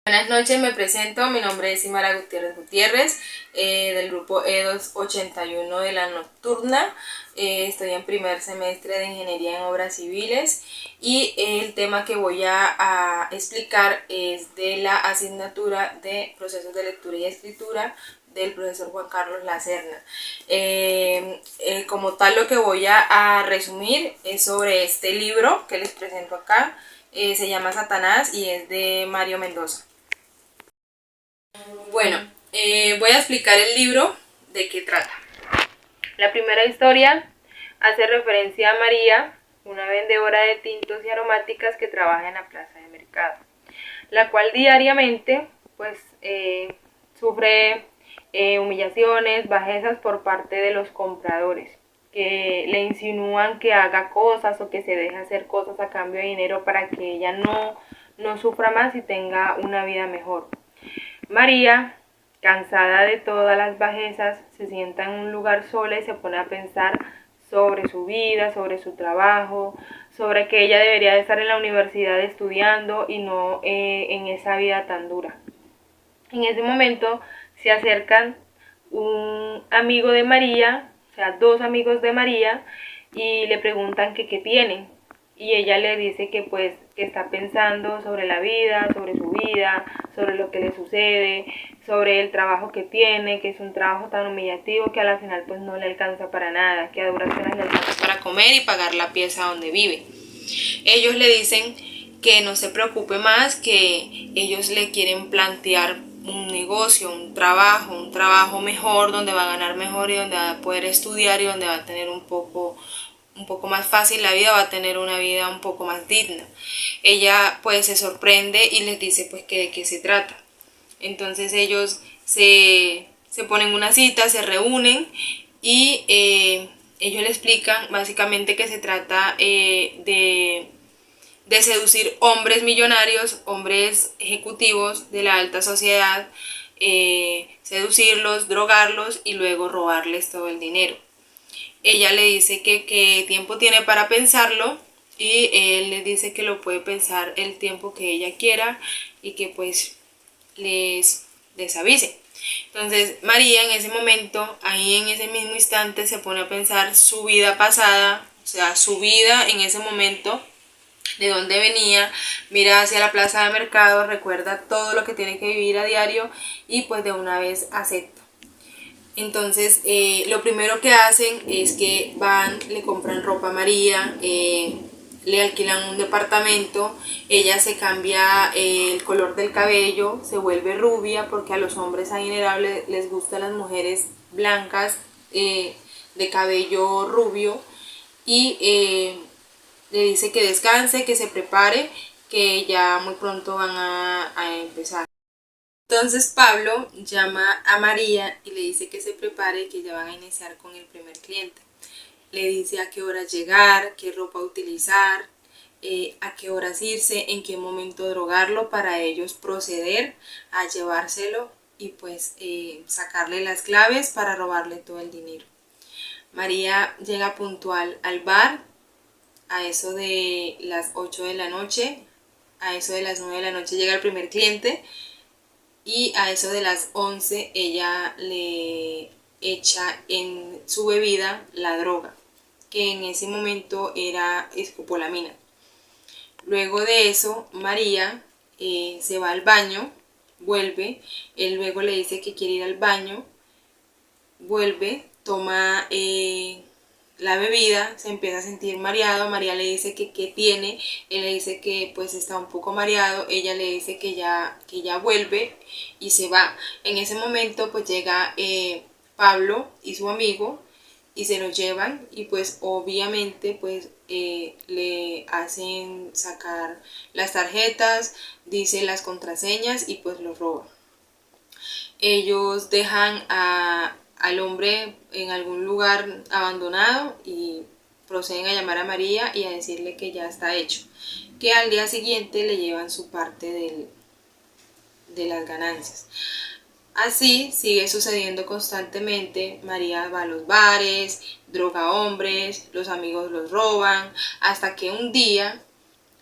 Buenas noches, me presento, mi nombre es Simara Gutiérrez Gutiérrez, del grupo E281 de la Nocturna. Estoy en primer semestre de Ingeniería en Obras Civiles y el tema que voy a explicar es de la asignatura de Procesos de Lectura y Escritura del profesor Juan Carlos Lacerna. Como tal, lo que voy a resumir es sobre este libro que les presento acá. Se llama Satanás y es de Mario Mendoza. Bueno, voy a explicar el libro de qué trata. La primera historia hace referencia a María, una vendedora de tintos y aromáticas que trabaja en la plaza de mercado, la cual diariamente sufre humillaciones, bajezas por parte de los compradores, que le insinúan que haga cosas o que se deje hacer cosas a cambio de dinero para que ella no sufra más y tenga una vida mejor. María, cansada de todas las bajezas, se sienta en un lugar sola y se pone a pensar sobre su vida, sobre su trabajo, sobre que ella debería de estar en la universidad estudiando y no en esa vida tan dura. En ese momento se acercan un amigo de María, o sea, dos amigos de María, y le preguntan que qué tienen. Y ella le dice que pues que está pensando sobre la vida, sobre lo que le sucede, sobre el trabajo que tiene, que es un trabajo tan humillativo que a la final pues no le alcanza para nada, que a duras penas le alcanza para comer y pagar la pieza donde vive. Ellos le dicen que no se preocupe más, que ellos le quieren plantear un negocio, un trabajo mejor, donde va a ganar mejor y donde va a poder estudiar y donde va a tener un poco más fácil la vida, va a tener una vida un poco más digna. Ella pues se sorprende y les dice pues que de qué se trata. Entonces ellos se ponen una cita, se reúnen y ellos le explican básicamente que se trata de seducir hombres millonarios, hombres ejecutivos de la alta sociedad, seducirlos, drogarlos y luego robarles todo el dinero. Ella le dice que tiempo tiene para pensarlo y él le dice que lo puede pensar el tiempo que ella quiera y que pues les avise. Entonces María en ese momento, ahí en ese mismo instante, se pone a pensar su vida pasada, o sea, su vida en ese momento, de dónde venía, mira hacia la plaza de mercado, recuerda todo lo que tiene que vivir a diario y pues de una vez acepta. Entonces lo primero que hacen es que van, le compran ropa a María, le alquilan un departamento, ella se cambia el color del cabello, se vuelve rubia porque a los hombres en general les gustan las mujeres blancas, de cabello rubio, y le dice que descanse, que se prepare, que ya muy pronto van a empezar. Entonces Pablo llama a María y le dice que se prepare, que ya van a iniciar con el primer cliente. Le dice a qué hora llegar, qué ropa utilizar, a qué horas irse, en qué momento drogarlo para ellos proceder a llevárselo y pues sacarle las claves para robarle todo el dinero. María llega puntual al bar a eso de las 8 de la noche, a eso de las 9 de la noche llega el primer cliente y a eso de las 11 ella le echa en su bebida la droga, que en ese momento era escopolamina. Luego de eso María se va al baño, vuelve, él luego le dice que quiere ir al baño, vuelve, toma la bebida, se empieza a sentir mareado, María le dice que tiene, él le dice que pues está un poco mareado, ella le dice que ya vuelve y se va. En ese momento pues llega Pablo y su amigo y se lo llevan y pues obviamente pues le hacen sacar las tarjetas, dice las contraseñas y pues lo roban. Ellos dejan al hombre en algún lugar abandonado y proceden a llamar a María y a decirle que ya está hecho, que al día siguiente le llevan su parte de las ganancias. Así sigue sucediendo constantemente. María va a los bares, droga a hombres, los amigos los roban, hasta que un día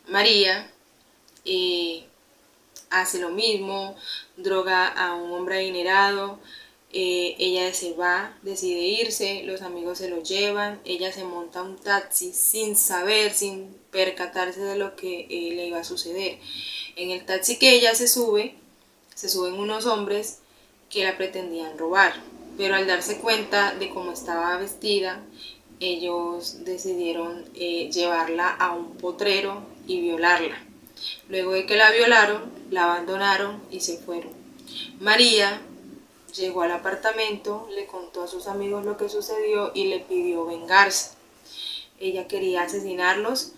María hace lo mismo, droga a un hombre adinerado. Ella se va, decide irse, los amigos se lo llevan, ella se monta un taxi sin saber, sin percatarse de lo que le iba a suceder. En el taxi que ella se suben unos hombres que la pretendían robar, pero al darse cuenta de cómo estaba vestida, ellos decidieron llevarla a un potrero y violarla. Luego de que la violaron, la abandonaron y se fueron. María llegó al apartamento, le contó a sus amigos lo que sucedió y le pidió vengarse. Ella quería asesinarlos,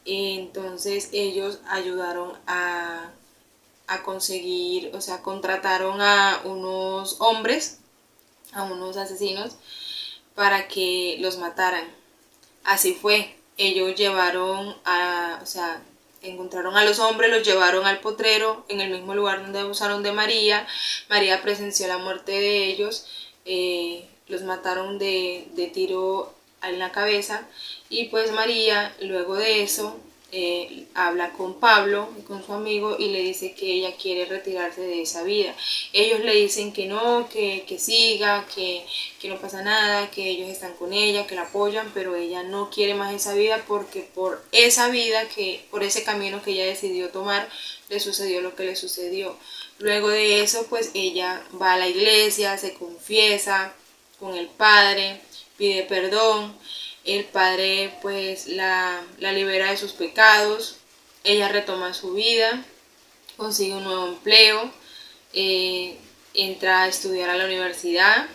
entonces ellos ayudaron a conseguir, o sea, contrataron a unos hombres, a unos asesinos, para que los mataran. Así fue, ellos llevaron o sea, encontraron a los hombres, los llevaron al potrero, en el mismo lugar donde abusaron de María. María presenció la muerte de ellos, los mataron de tiro en la cabeza, y pues María, luego de eso, habla con Pablo, con su amigo, y le dice que ella quiere retirarse de esa vida. Ellos le dicen que no, que siga, que no pasa nada, que ellos están con ella, que la apoyan, pero ella no quiere más esa vida, porque por esa vida, por ese camino que ella decidió tomar, le sucedió lo que le sucedió. Luego de eso, pues ella va a la iglesia, se confiesa con el padre, pide perdón. El padre pues la libera de sus pecados, ella retoma su vida, consigue un nuevo empleo, entra a estudiar a la universidad,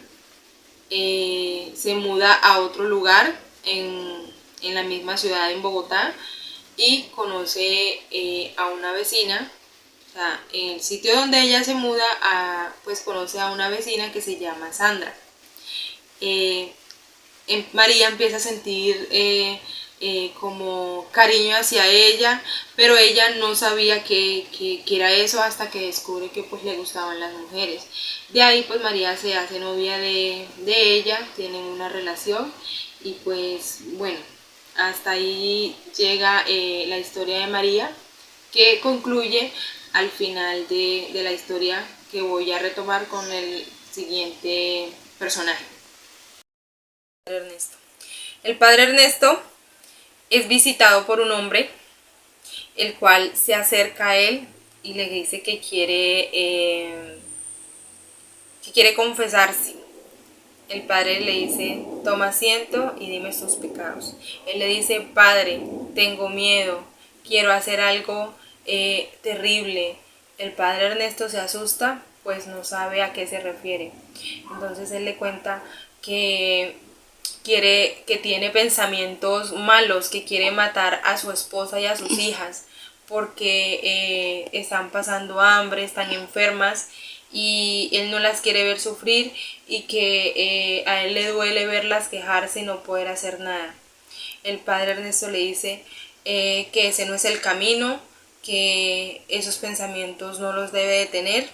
se muda a otro lugar en la misma ciudad, en Bogotá, y conoce a una vecina. O sea, en el sitio donde ella se muda, pues conoce a una vecina que se llama Sandra. María empieza a sentir como cariño hacia ella, pero ella no sabía que era eso, hasta que descubre que pues le gustaban las mujeres. De ahí pues María se hace novia de ella, tienen una relación, y pues bueno, hasta ahí llega la historia de María, que concluye al final de la historia, que voy a retomar con el siguiente personaje. Ernesto. El padre Ernesto es visitado por un hombre, el cual se acerca a él y le dice que quiere confesarse. El padre le dice: toma asiento y dime tus pecados. Él le dice: padre, tengo miedo, quiero hacer algo terrible. El padre Ernesto se asusta, pues no sabe a qué se refiere. Entonces él le cuenta que tiene pensamientos malos, que quiere matar a su esposa y a sus hijas, porque están pasando hambre, están enfermas, y él no las quiere ver sufrir, y que a él le duele verlas quejarse y no poder hacer nada. El padre Ernesto le dice que ese no es el camino, que esos pensamientos no los debe de tener.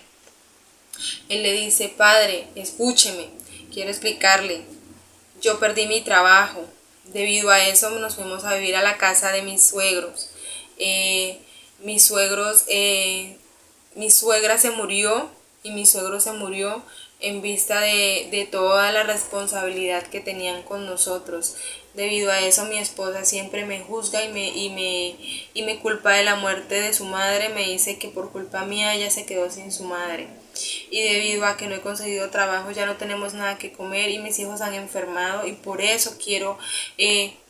Él le dice: padre, escúcheme, quiero explicarle. Yo perdí mi trabajo. Debido a eso nos fuimos a vivir a la casa de mis suegros. Mis suegros, mi suegra se murió y mi suegro se murió en vista de toda la responsabilidad que tenían con nosotros. Debido a eso mi esposa siempre me juzga y me culpa de la muerte de su madre. Me dice que por culpa mía ella se quedó sin su madre. Y debido a que no he conseguido trabajo, ya no tenemos nada que comer y mis hijos han enfermado, y por eso quiero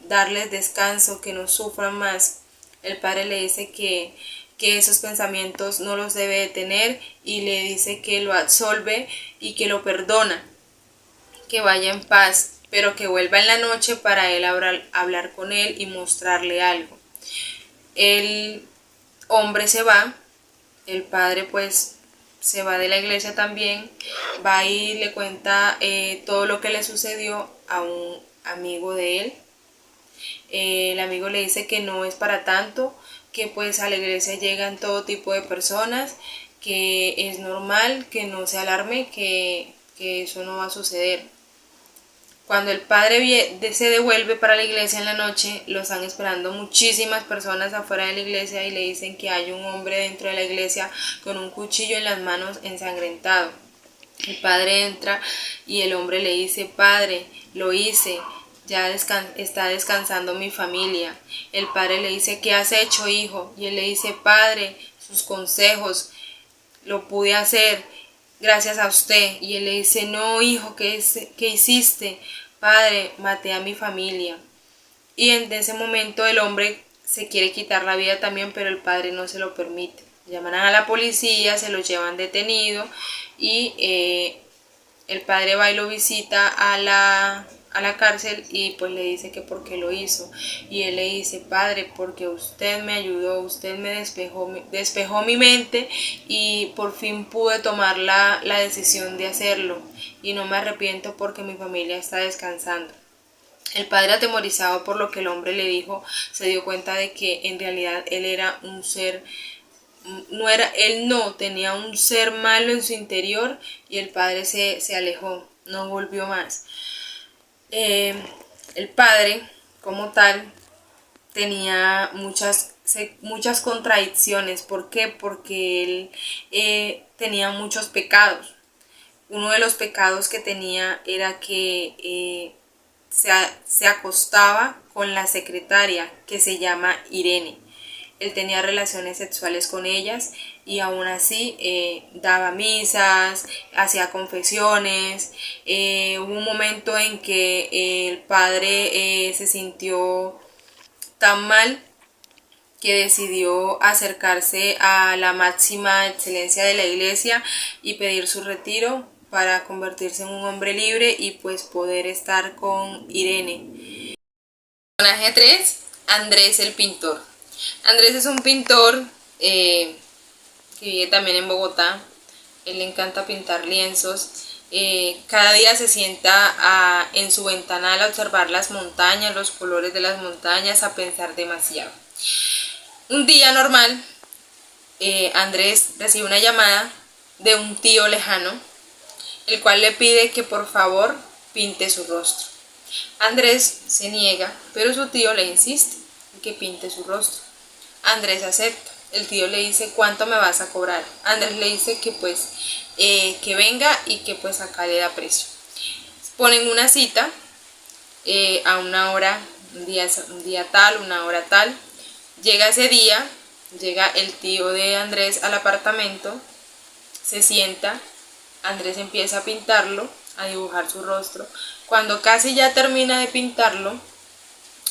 darles descanso, que no sufran más. El padre le dice que esos pensamientos no los debe de tener, y le dice que lo absolve y que lo perdona, que vaya en paz, pero que vuelva en la noche para él hablar con él y mostrarle algo. El hombre se va, el padre pues se va de la iglesia también, va y le cuenta todo lo que le sucedió a un amigo de él. El amigo le dice que no es para tanto, que pues a la iglesia llegan todo tipo de personas, que es normal, que no se alarme, que eso no va a suceder. Cuando el padre se devuelve para la iglesia en la noche, lo están esperando muchísimas personas afuera de la iglesia y le dicen que hay un hombre dentro de la iglesia con un cuchillo en las manos ensangrentado. El padre entra y el hombre le dice: padre, lo hice, ya está descansando mi familia. El padre le dice: ¿qué has hecho, hijo? Y él le dice: padre, sus consejos, lo pude hacer gracias a usted. Y él le dice: no, hijo, ¿qué hiciste? Padre, maté a mi familia. Y en ese momento el hombre se quiere quitar la vida también, pero el padre no se lo permite. Llaman a la policía, se lo llevan detenido y el padre va y lo visita a la cárcel y pues le dice que por qué lo hizo. Y él le dice: padre, porque usted me ayudó, usted me despejó mi mente y por fin pude tomar la decisión de hacerlo y no me arrepiento porque mi familia está descansando. El padre, atemorizado por lo que el hombre le dijo, se dio cuenta de que en realidad él era un ser, tenía un ser malo en su interior, y el padre se alejó, no volvió más. El padre, como tal, tenía muchas contradicciones. ¿Por qué? Porque él tenía muchos pecados. Uno de los pecados que tenía era que se acostaba con la secretaria, que se llama Irene. Él tenía relaciones sexuales con ellas y aún así daba misas, hacía confesiones. Hubo un momento en que el padre se sintió tan mal que decidió acercarse a la máxima excelencia de la iglesia y pedir su retiro para convertirse en un hombre libre y pues poder estar con Irene. Personaje 3, Andrés el pintor. Andrés es un pintor que vive también en Bogotá. Él le encanta pintar lienzos. Cada día se sienta en su ventanal a observar las montañas, los colores de las montañas, a pensar demasiado. Un día normal, Andrés recibe una llamada de un tío lejano, el cual le pide que por favor pinte su rostro. Andrés se niega, pero su tío le insiste en que pinte su rostro. Andrés acepta. El tío le dice: ¿cuánto me vas a cobrar? Andrés le dice que pues que venga y que pues acá le da precio. Ponen una cita a una hora, un día tal, una hora tal. Llega ese día, llega el tío de Andrés al apartamento, se sienta, Andrés empieza a pintarlo, a dibujar su rostro. Cuando casi ya termina de pintarlo,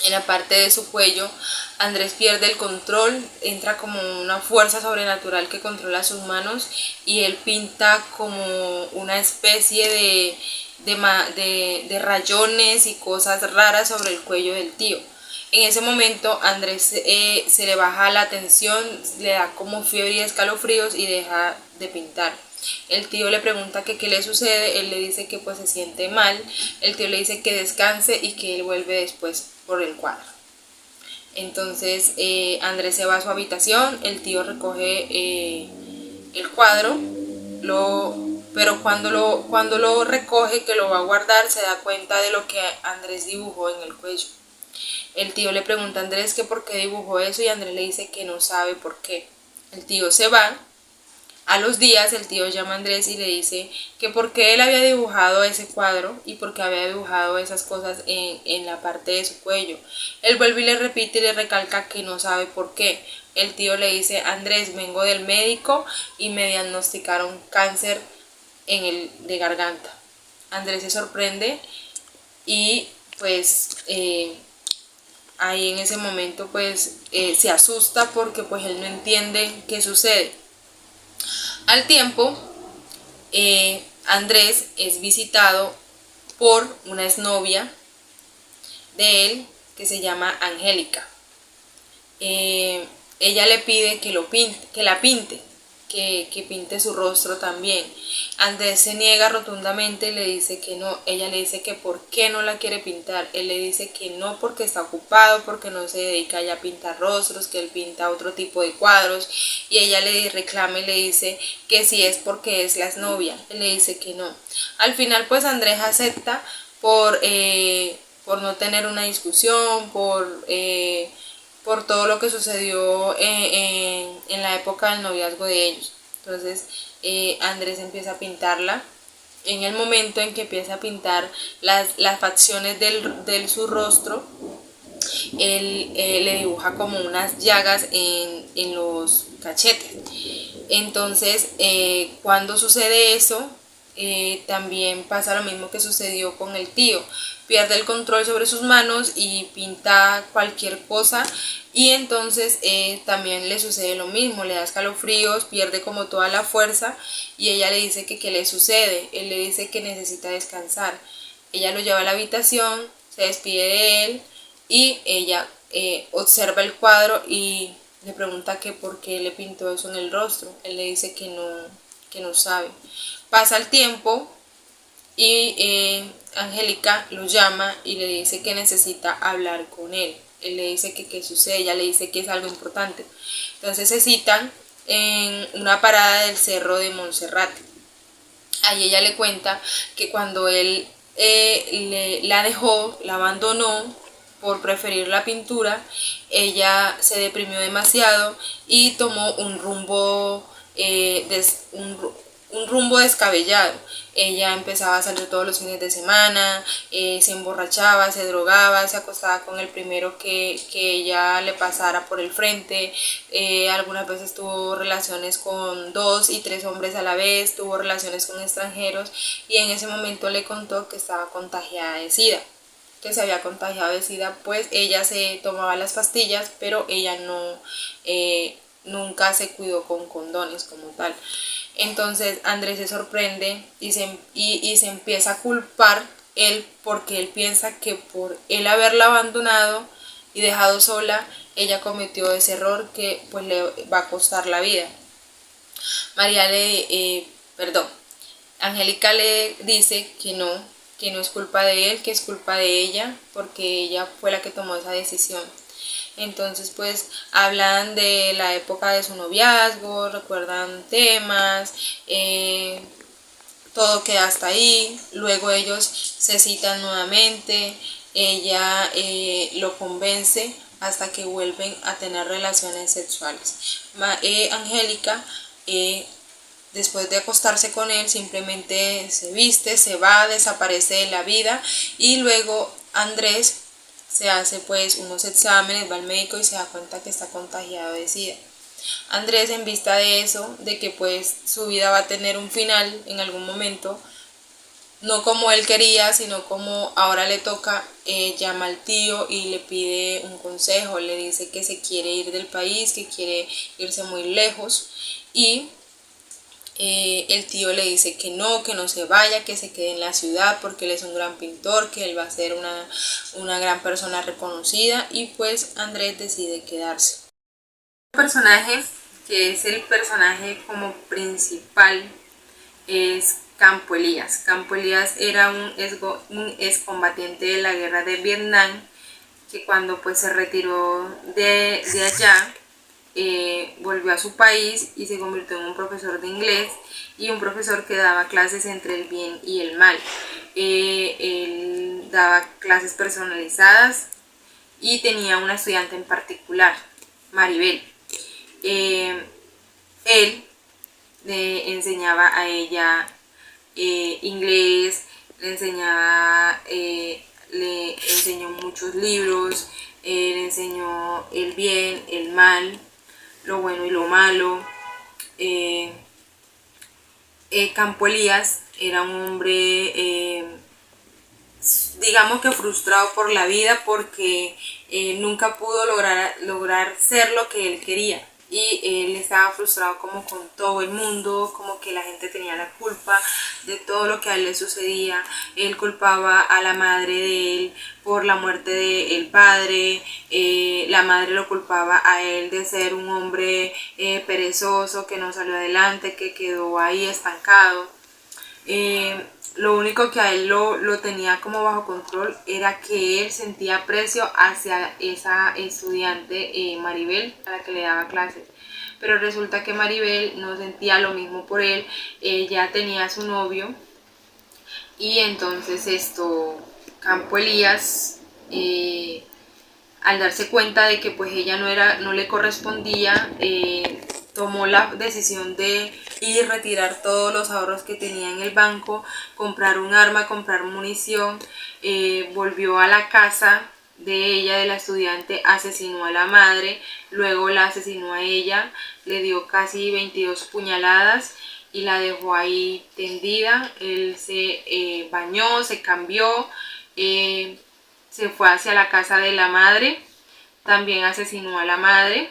en la parte de su cuello, Andrés pierde el control, entra como una fuerza sobrenatural que controla sus manos y él pinta como una especie de rayones y cosas raras sobre el cuello del tío. En ese momento Andrés se le baja la tensión, le da como fiebre y escalofríos y deja de pintar. El tío le pregunta que qué le sucede, él le dice que pues se siente mal, el tío le dice que descanse y que él vuelve después por el cuadro. Entonces Andrés se va a su habitación, el tío recoge el cuadro, pero cuando lo recoge, que lo va a guardar, se da cuenta de lo que Andrés dibujó en el cuello. El tío le pregunta a Andrés que por qué dibujó eso y Andrés le dice que no sabe por qué. El tío se va. A los días el tío llama a Andrés y le dice que por qué él había dibujado ese cuadro y por qué había dibujado esas cosas en la parte de su cuello. Él vuelve y le repite y le recalca que no sabe por qué. El tío le dice: Andrés, vengo del médico y me diagnosticaron cáncer de garganta. Andrés se sorprende y pues ahí en ese momento pues se asusta porque pues él no entiende qué sucede. Al tiempo, Andrés es visitado por una exnovia de él que se llama Angélica. Ella le pide que la pinte, que pinte su rostro también. Andrés se niega rotundamente y le dice que no. Ella le dice que por qué no la quiere pintar. Él le dice que no porque está ocupado, porque no se dedica ya a pintar rostros, que él pinta otro tipo de cuadros. Y ella le reclama y le dice que si es porque es la exnovia. Él le dice que no. Al final pues Andrés acepta por no tener una discusión, por todo lo que sucedió en la época del noviazgo de ellos. Entonces Andrés empieza a pintarla. En el momento en que empieza a pintar las facciones de su rostro, él le dibuja como unas llagas en los cachetes. Entonces, cuando sucede eso, también pasa lo mismo que sucedió con el tío. Pierde el control sobre sus manos y pinta cualquier cosa, y entonces también le sucede lo mismo, le da escalofríos, pierde como toda la fuerza, y ella le dice que qué le sucede. Él le dice que necesita descansar. Ella lo lleva a la habitación, se despide de él, y ella observa el cuadro y le pregunta que por qué le pintó eso en el rostro. Él le dice que no sabe. Pasa el tiempo y Angélica lo llama y le dice que necesita hablar con él. Él le dice que qué sucede, ella le dice que es algo importante. Entonces se citan en una parada del cerro de Montserrat. Ahí ella le cuenta que cuando él la dejó, la abandonó por preferir la pintura, ella se deprimió demasiado y tomó un rumbo un rumbo descabellado. Ella empezaba a salir todos los fines de semana, se emborrachaba, se drogaba, se acostaba con el primero que ella le pasara por el frente. Algunas veces tuvo relaciones con 2 y 3 hombres a la vez, tuvo relaciones con extranjeros, y en ese momento le contó que estaba contagiada de SIDA, que se había contagiado de SIDA. Pues ella se tomaba las pastillas, pero ella nunca se cuidó con condones como tal. Entonces Andrés se sorprende y se empieza a culpar él, porque él piensa que por él haberla abandonado y dejado sola, ella cometió ese error que pues le va a costar la vida. Perdón, Angélica le dice que no es culpa de él, que es culpa de ella, porque ella fue la que tomó esa decisión. Entonces pues hablan de la época de su noviazgo, recuerdan temas, todo queda hasta ahí. Luego ellos se citan nuevamente, ella lo convence hasta que vuelven a tener relaciones sexuales. Angélica, después de acostarse con él, simplemente se viste, se va, desaparece de la vida, y luego Andrés se hace pues unos exámenes, va al médico y se da cuenta que está contagiado de SIDA. Andrés, en vista de eso, de que pues su vida va a tener un final en algún momento, no como él quería, sino como ahora le toca, llama al tío y le pide un consejo. Le dice que se quiere ir del país, que quiere irse muy lejos, y el tío le dice que no se vaya, que se quede en la ciudad porque él es un gran pintor, que él va a ser una gran persona reconocida, y pues Andrés decide quedarse. El personaje que es el personaje como principal es Campo Elías. Campo Elías era un excombatiente de la guerra de Vietnam, que cuando pues se retiró de allá, volvió a su país y se convirtió en un profesor de inglés, y un profesor que daba clases entre el bien y el mal. Él daba clases personalizadas y tenía una estudiante en particular, Maribel. Él le enseñaba a ella inglés, le enseñó muchos libros, le enseñó el bien, el mal, lo bueno y lo malo. Campo Elías era un hombre, digamos que frustrado por la vida, porque nunca pudo lograr ser lo que él quería, y él estaba frustrado como con todo el mundo, como que la gente tenía la culpa de todo lo que a él le sucedía. Él culpaba a la madre de él por la muerte del padre, la madre lo culpaba a él de ser un hombre perezoso, que no salió adelante, que quedó ahí estancado. Lo único que a él lo tenía como bajo control era que él sentía aprecio hacia esa estudiante, Maribel, a la que le daba clases. Pero resulta que Maribel no sentía lo mismo por él. Ella tenía a su novio, Y entonces Campo Elías, al darse cuenta de que pues ella no le correspondía, tomó la decisión de ir retirar todos los ahorros que tenía en el banco, comprar un arma, comprar munición, volvió a la casa de ella, de la estudiante, asesinó a la madre, luego la asesinó a ella, le dio casi 22 puñaladas y la dejó ahí tendida. Él se bañó, se cambió, se fue hacia la casa de la madre, también asesinó a la madre.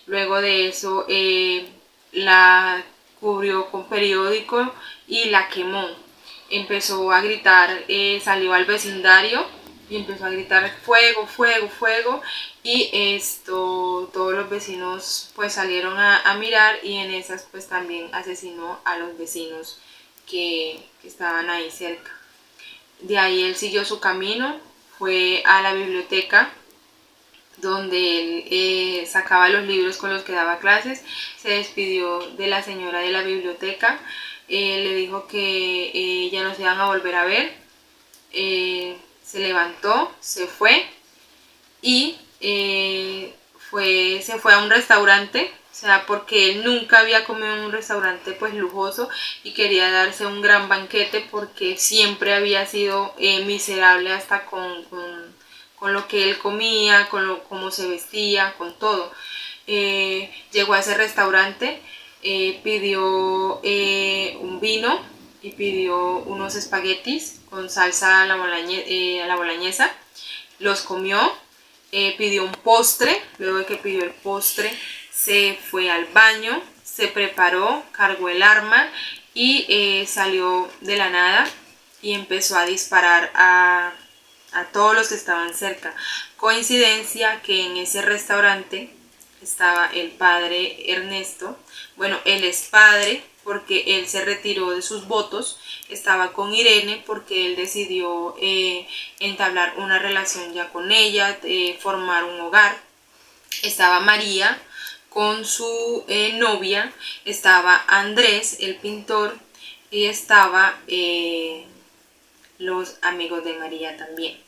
Luego de eso la cubrió con periódico y la quemó. Empezó a gritar, salió al vecindario y empezó a gritar fuego, fuego, fuego, y todos los vecinos pues salieron a mirar, y en esas pues también asesinó a los vecinos que estaban ahí cerca. De ahí él siguió su camino, fue a la biblioteca donde él sacaba los libros con los que daba clases, se despidió de la señora de la biblioteca, le dijo que ya no se iban a volver a ver, se levantó, se fue y se fue a un restaurante, o sea, porque él nunca había comido en un restaurante pues lujoso y quería darse un gran banquete porque siempre había sido miserable hasta con lo que él comía, cómo se vestía, con todo. Llegó a ese restaurante, pidió un vino y pidió unos espaguetis con salsa a la boloñesa, los comió, pidió un postre. Luego de que pidió el postre se fue al baño, se preparó, cargó el arma y salió de la nada y empezó a disparar a todos los que estaban cerca. Coincidencia que en ese restaurante estaba el padre Ernesto. Bueno, él es padre porque él se retiró de sus votos, estaba con Irene porque él decidió entablar una relación ya con ella, formar un hogar. Estaba María con su novia, estaba Andrés, el pintor, y estaba los amigos de María también.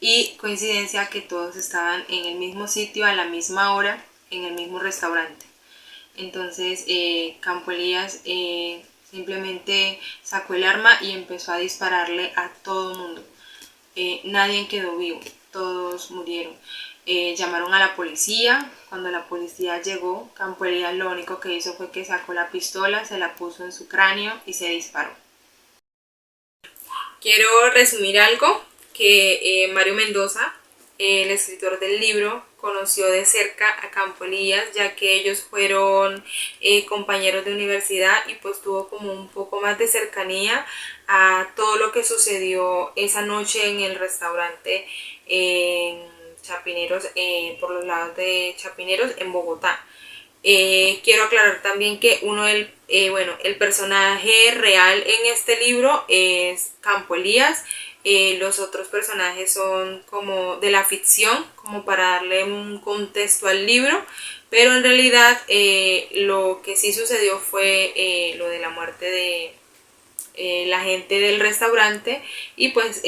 Y coincidencia que todos estaban en el mismo sitio a la misma hora, en el mismo restaurante. Entonces Campo Elías simplemente sacó el arma y empezó a dispararle a todo el mundo. Nadie quedó vivo, todos murieron. Llamaron a la policía. Cuando la policía llegó, Campo Elías lo único que hizo fue que sacó la pistola, se la puso en su cráneo y se disparó. Quiero resumir algo que Mario Mendoza, el escritor del libro, conoció de cerca a Campo Elías, ya que ellos fueron compañeros de universidad, y pues tuvo como un poco más de cercanía a todo lo que sucedió esa noche en el restaurante en Chapineros, por los lados de Chapineros, en Bogotá. Quiero aclarar también que el personaje real en este libro es Campo Elías. Los otros personajes son como de la ficción, como para darle un contexto al libro, pero en realidad lo que sí sucedió fue lo de la muerte de la gente del restaurante, y pues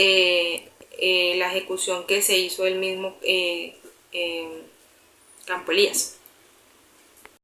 la ejecución que se hizo el mismo Campo Elías.